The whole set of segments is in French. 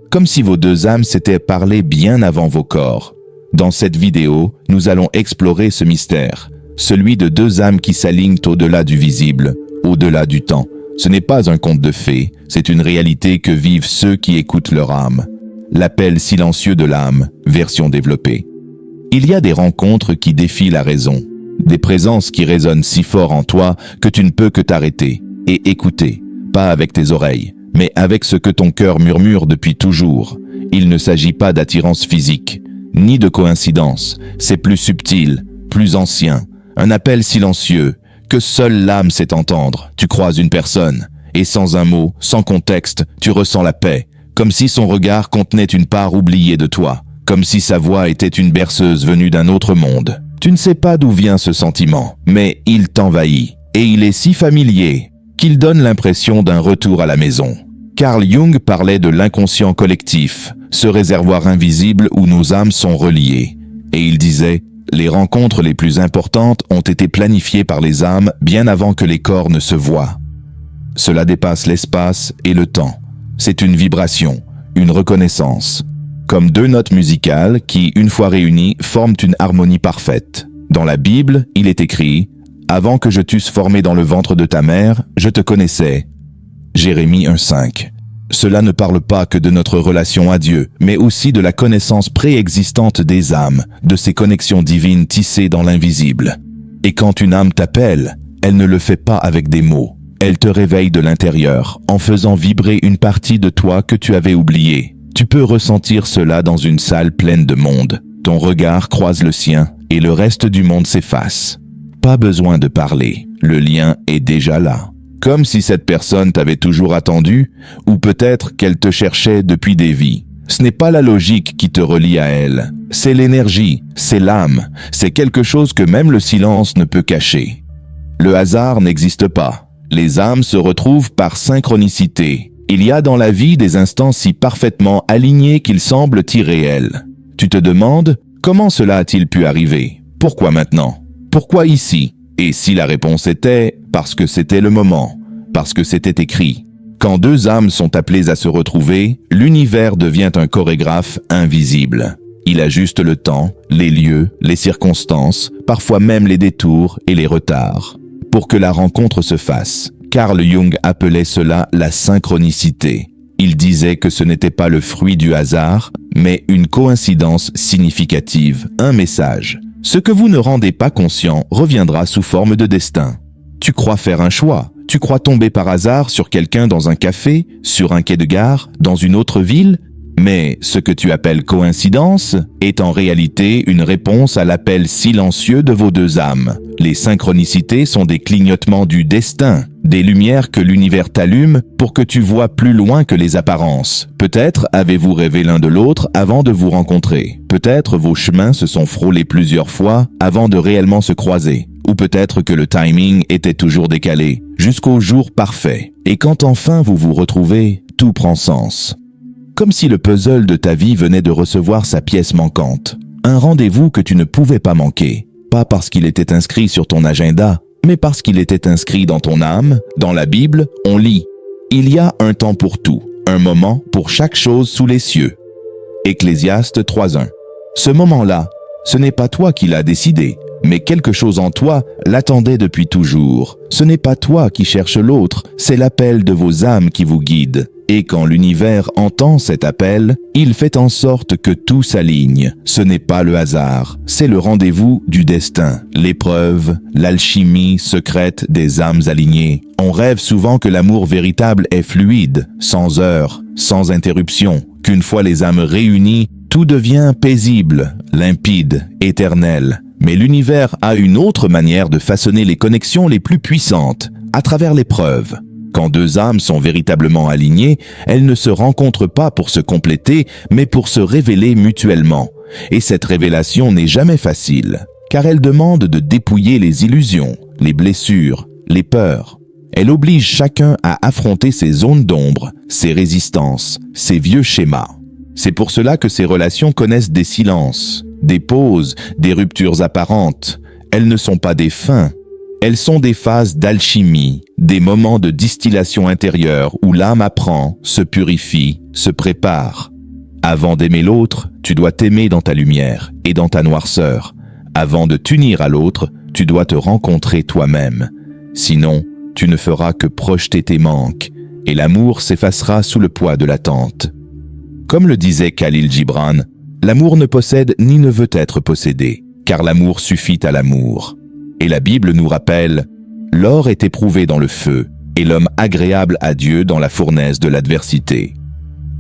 comme si vos deux âmes s'étaient parlé bien avant vos corps. Dans cette vidéo, nous allons explorer ce mystère, celui de deux âmes qui s'alignent au-delà du visible, au-delà du temps. Ce n'est pas un conte de fées, c'est une réalité que vivent ceux qui écoutent leur âme. L'appel silencieux de l'âme, version développée. Il y a des rencontres qui défient la raison, des présences qui résonnent si fort en toi que tu ne peux que t'arrêter et écouter, pas avec tes oreilles, mais avec ce que ton cœur murmure depuis toujours. Il ne s'agit pas d'attirance physique, ni de coïncidence, c'est plus subtil, plus ancien, un appel silencieux, que seule l'âme sait entendre. Tu croises une personne, et sans un mot, sans contexte, tu ressens la paix, comme si son regard contenait une part oubliée de toi, comme si sa voix était une berceuse venue d'un autre monde. Tu ne sais pas d'où vient ce sentiment, mais il t'envahit, et il est si familier qu'il donne l'impression d'un retour à la maison. Carl Jung parlait de l'inconscient collectif, ce réservoir invisible où nos âmes sont reliées, et il disait: les rencontres les plus importantes ont été planifiées par les âmes bien avant que les corps ne se voient. Cela dépasse l'espace et le temps. C'est une vibration, une reconnaissance. Comme deux notes musicales qui, une fois réunies, forment une harmonie parfaite. Dans la Bible, il est écrit: « Avant que je t'eusse formé dans le ventre de ta mère, je te connaissais. » Jérémie 1,5. Cela ne parle pas que de notre relation à Dieu, mais aussi de la connaissance préexistante des âmes, de ces connexions divines tissées dans l'invisible. Et quand une âme t'appelle, elle ne le fait pas avec des mots. Elle te réveille de l'intérieur, en faisant vibrer une partie de toi que tu avais oubliée. Tu peux ressentir cela dans une salle pleine de monde. Ton regard croise le sien, et le reste du monde s'efface. Pas besoin de parler, le lien est déjà là. Comme si cette personne t'avait toujours attendu, ou peut-être qu'elle te cherchait depuis des vies. Ce n'est pas la logique qui te relie à elle, c'est l'énergie, c'est l'âme, c'est quelque chose que même le silence ne peut cacher. Le hasard n'existe pas, les âmes se retrouvent par synchronicité. Il y a dans la vie des instants si parfaitement alignés qu'ils semblent irréels. Tu te demandes, comment cela a-t-il pu arriver? Pourquoi maintenant? Pourquoi ici? Et si la réponse était parce que c'était le moment, parce que c'était écrit. Quand deux âmes sont appelées à se retrouver, l'univers devient un chorégraphe invisible. Il ajuste le temps, les lieux, les circonstances, parfois même les détours et les retards, pour que la rencontre se fasse. Carl Jung appelait cela la synchronicité. Il disait que ce n'était pas le fruit du hasard, mais une coïncidence significative, un message. Ce que vous ne rendez pas conscient reviendra sous forme de destin. Tu crois faire un choix, tu crois tomber par hasard sur quelqu'un dans un café, sur un quai de gare, dans une autre ville, mais ce que tu appelles coïncidence est en réalité une réponse à l'appel silencieux de vos deux âmes. Les synchronicités sont des clignotements du destin, des lumières que l'univers t'allume pour que tu vois plus loin que les apparences. Peut-être avez-vous rêvé l'un de l'autre avant de vous rencontrer. Peut-être vos chemins se sont frôlés plusieurs fois avant de réellement se croiser. Ou peut-être que le timing était toujours décalé, jusqu'au jour parfait. Et quand enfin vous vous retrouvez, tout prend sens. Comme si le puzzle de ta vie venait de recevoir sa pièce manquante. Un rendez-vous que tu ne pouvais pas manquer. Pas parce qu'il était inscrit sur ton agenda, mais parce qu'il était inscrit dans ton âme. Dans la Bible, on lit: il y a un temps pour tout, un moment pour chaque chose sous les cieux. Ecclésiaste 3:1. Ce moment-là, ce n'est pas toi qui l'as décidé, mais quelque chose en toi l'attendait depuis toujours. Ce n'est pas toi qui cherches l'autre, c'est l'appel de vos âmes qui vous guide. Et quand l'univers entend cet appel, il fait en sorte que tout s'aligne. Ce n'est pas le hasard, c'est le rendez-vous du destin, l'épreuve, l'alchimie secrète des âmes alignées. On rêve souvent que l'amour véritable est fluide, sans heurts, sans interruption, qu'une fois les âmes réunies, tout devient paisible, limpide, éternel. Mais l'univers a une autre manière de façonner les connexions les plus puissantes, à travers l'épreuve. Quand deux âmes sont véritablement alignées, elles ne se rencontrent pas pour se compléter, mais pour se révéler mutuellement. Et cette révélation n'est jamais facile, car elle demande de dépouiller les illusions, les blessures, les peurs. Elle oblige chacun à affronter ses zones d'ombre, ses résistances, ses vieux schémas. C'est pour cela que ces relations connaissent des silences, des pauses, des ruptures apparentes. Elles ne sont pas des fins. Elles sont des phases d'alchimie, des moments de distillation intérieure où l'âme apprend, se purifie, se prépare. Avant d'aimer l'autre, tu dois t'aimer dans ta lumière et dans ta noirceur. Avant de t'unir à l'autre, tu dois te rencontrer toi-même. Sinon, tu ne feras que projeter tes manques, et l'amour s'effacera sous le poids de l'attente. Comme le disait Khalil Gibran, l'amour ne possède ni ne veut être possédé, car l'amour suffit à l'amour. Et la Bible nous rappelle, l'or est éprouvé dans le feu, et l'homme agréable à Dieu dans la fournaise de l'adversité.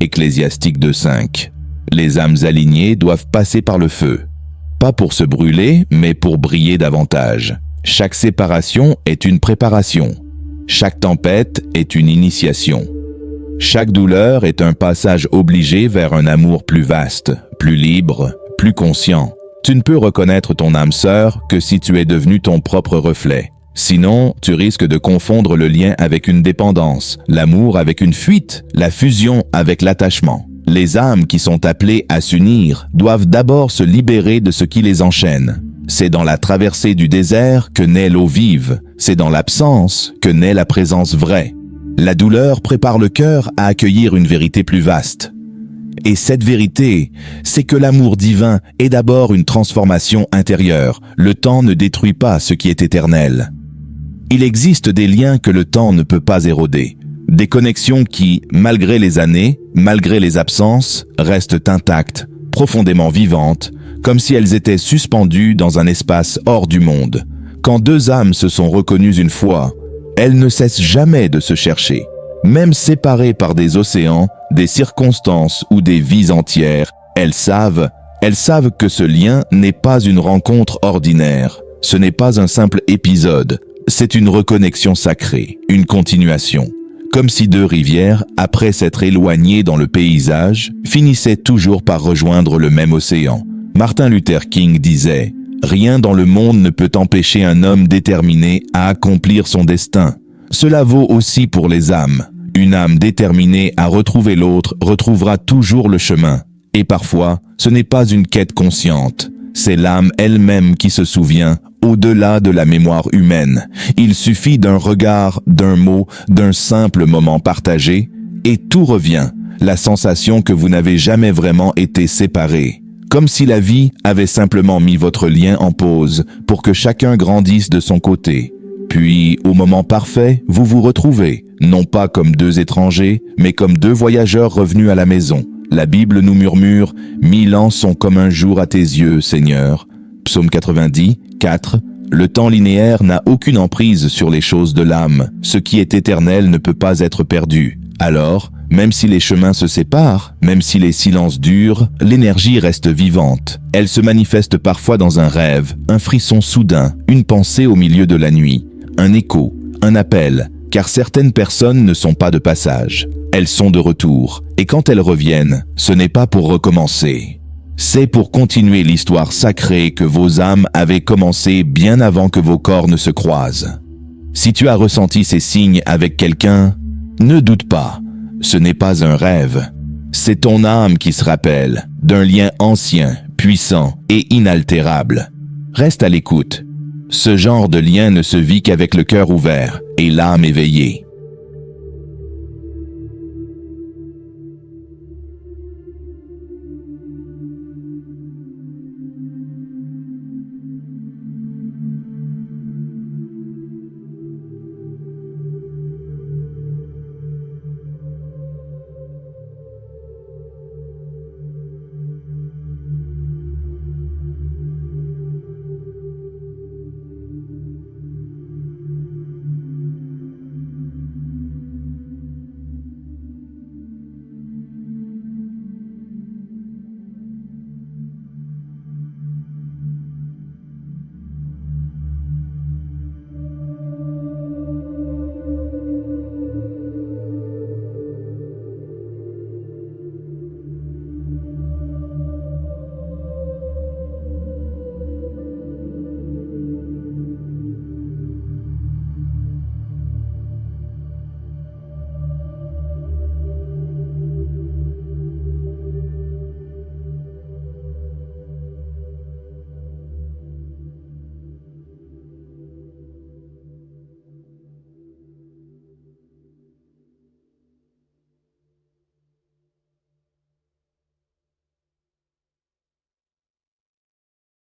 Ecclésiastique 2:5. Les âmes alignées doivent passer par le feu. Pas pour se brûler, mais pour briller davantage. Chaque séparation est une préparation. Chaque tempête est une initiation. Chaque douleur est un passage obligé vers un amour plus vaste, plus libre, plus conscient. Tu ne peux reconnaître ton âme sœur que si tu es devenu ton propre reflet. Sinon, tu risques de confondre le lien avec une dépendance, l'amour avec une fuite, la fusion avec l'attachement. Les âmes qui sont appelées à s'unir doivent d'abord se libérer de ce qui les enchaîne. C'est dans la traversée du désert que naît l'eau vive, c'est dans l'absence que naît la présence vraie. La douleur prépare le cœur à accueillir une vérité plus vaste. Et cette vérité, c'est que l'amour divin est d'abord une transformation intérieure. Le temps ne détruit pas ce qui est éternel. Il existe des liens que le temps ne peut pas éroder. Des connexions qui, malgré les années, malgré les absences, restent intactes, profondément vivantes, comme si elles étaient suspendues dans un espace hors du monde. Quand deux âmes se sont reconnues une fois, elles ne cessent jamais de se chercher. Même séparées par des océans, des circonstances ou des vies entières, elles savent que ce lien n'est pas une rencontre ordinaire. Ce n'est pas un simple épisode. C'est une reconnexion sacrée, une continuation. Comme si deux rivières, après s'être éloignées dans le paysage, finissaient toujours par rejoindre le même océan. Martin Luther King disait « Rien dans le monde ne peut empêcher un homme déterminé à accomplir son destin. Cela vaut aussi pour les âmes. Une âme déterminée à retrouver l'autre retrouvera toujours le chemin. Et parfois, ce n'est pas une quête consciente. C'est l'âme elle-même qui se souvient, au-delà de la mémoire humaine. Il suffit d'un regard, d'un mot, d'un simple moment partagé, et tout revient, la sensation que vous n'avez jamais vraiment été séparés. Comme si la vie avait simplement mis votre lien en pause pour que chacun grandisse de son côté. Puis, au moment parfait, vous vous retrouvez, non pas comme deux étrangers, mais comme deux voyageurs revenus à la maison. La Bible nous murmure « 1000 ans sont comme un jour à tes yeux, Seigneur ». Psaume 90, 4. Le temps linéaire n'a aucune emprise sur les choses de l'âme. Ce qui est éternel ne peut pas être perdu. Alors, même si les chemins se séparent, même si les silences durent, l'énergie reste vivante. Elle se manifeste parfois dans un rêve, un frisson soudain, une pensée au milieu de la nuit, un écho, un appel, car certaines personnes ne sont pas de passage. Elles sont de retour, et quand elles reviennent, ce n'est pas pour recommencer. C'est pour continuer l'histoire sacrée que vos âmes avaient commencé bien avant que vos corps ne se croisent. Si tu as ressenti ces signes avec quelqu'un, ne doute pas, ce n'est pas un rêve. C'est ton âme qui se rappelle d'un lien ancien, puissant et inaltérable. Reste à l'écoute. Ce genre de lien ne se vit qu'avec le cœur ouvert et l'âme éveillée.